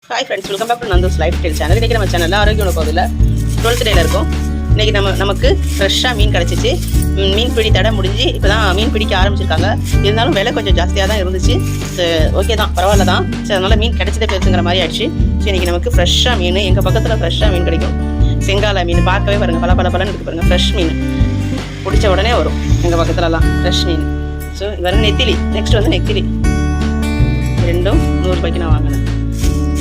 Hi friends, welcome back to Nandhu's lifestyle channel. இன்றைக்கி நம்ம சேனலில் ஆரோக்கிய உணவுல 12th டேல இருக்கும். இன்றைக்கி நமக்கு ஃப்ரெஷ்ஷாக மீன் கிடச்சிச்சு. மீன் பிடி தடை முடிஞ்சு இப்போ தான் மீன் பிடிக்க ஆரம்பிச்சிருக்காங்க. இருந்தாலும் விலை கொஞ்சம் ஜாஸ்தியாக தான் இருந்துச்சு. ஓகே தான், பரவாயில்ல தான். சரி, அதனால் மீன் கிடச்சதே பேசுங்கிற மாதிரி ஆயிடுச்சு. சரி, இன்றைக்கி நமக்கு ஃப்ரெஷ்ஷாக மீன் எங்கள் பக்கத்தில் ஃப்ரெஷ்ஷாக மீன் கிடைக்கும். செங்கால மீன் பார்க்கவே பாருங்கள், பல இருக்குது பாருங்கள். ஃப்ரெஷ் மீன் பிடிச்ச உடனே வரும் எங்கள் பக்கத்துலலாம் ஃப்ரெஷ் மீன். ஸோ இது நெத்திலி. நெக்ஸ்ட் வந்து நெத்திலி ரெண்டும் 100 ரூபாய்க்கு நான் வாங்கினேன்.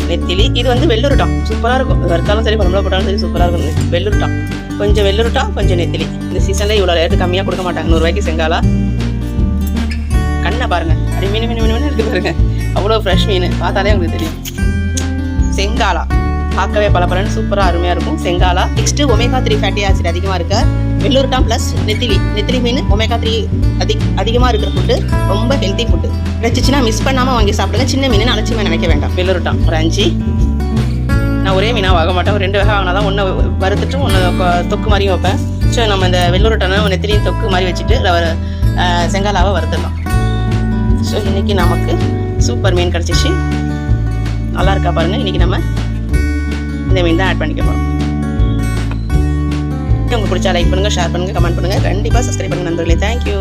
நெத்திலி இது வந்து வெள்ளுருட்டான், சூப்பராக இருக்கும். வறுத்தாலும் சரி, குழம்புல போட்டாலும் சரி, சூப்பராக இருக்கும். வெள்ளுருட்டான், கொஞ்சம் வெள்ளுருட்டான், கொஞ்சம் நெத்திலி. இந்த சீசனில் இவ்வளோ ரேட்டு கம்மியாக கொடுக்க மாட்டாங்க. 100 ரூபாய்க்கு செங்காலா. கண்ணை பாருங்கள், அப்படி மீன் இருக்குது பாருங்க. அவ்வளோ ஃப்ரெஷ் மீன், பார்த்தாலே உங்களுக்கு தெரியும். செங்காலா பார்க்கவே பலன்னு சூப்பராக அருமையாக இருக்கும். செங்காலா. நெக்ஸ்ட்டு ஒமேகா 3 ஃபேட்டி ஆசிட் அதிகமாக இருக்க வெள்ளூர்டான் ப்ளஸ் நெத்திலி மீன். ஒமேகா 3 அதிகமாக இருக்கிற ஃபுட்டு, ரொம்ப ஹெல்த்தி ஃபுட்டு. கிடைச்சிச்சுன்னா மிஸ் பண்ணாமல் வாங்கி சாப்பிடுங்க. சின்ன மீன் அலட்சியமாக நினைக்க வேண்டாம். வெள்ளூர்டான் ஒரு 5. நான் ஒரே மீனாக வாங்க மாட்டேன், ஒரு 2 வகை வாங்கினா தான். ஒன்று வறுத்துட்டு ஒன்று தொக்கு மாதிரியும் வைப்பேன். ஸோ நம்ம இந்த வெள்ளூர்டானை நெத்திலியும் தொக்கு மாதிரி வச்சுட்டு செங்காலாவை வறுத்துடலாம். ஸோ இன்றைக்கி நமக்கு சூப்பர் மீன் கிடச்சிச்சு. நல்லா இருக்கா பாருங்கள். இன்றைக்கி நம்ம இந்த மீன் தான் ஆட் பண்ணிக்க போகிறோம். உங்களுக்கு பிடிச்சா லைக் பண்ணுங்கள், ஷேர் பண்ணுங்கள், கமெண்ட் பண்ணுங்கள். கண்டிப்பாக சப்ஸ்கிரைப் பண்ணுங்கள் நண்பர்களே. தேங்க்யூ.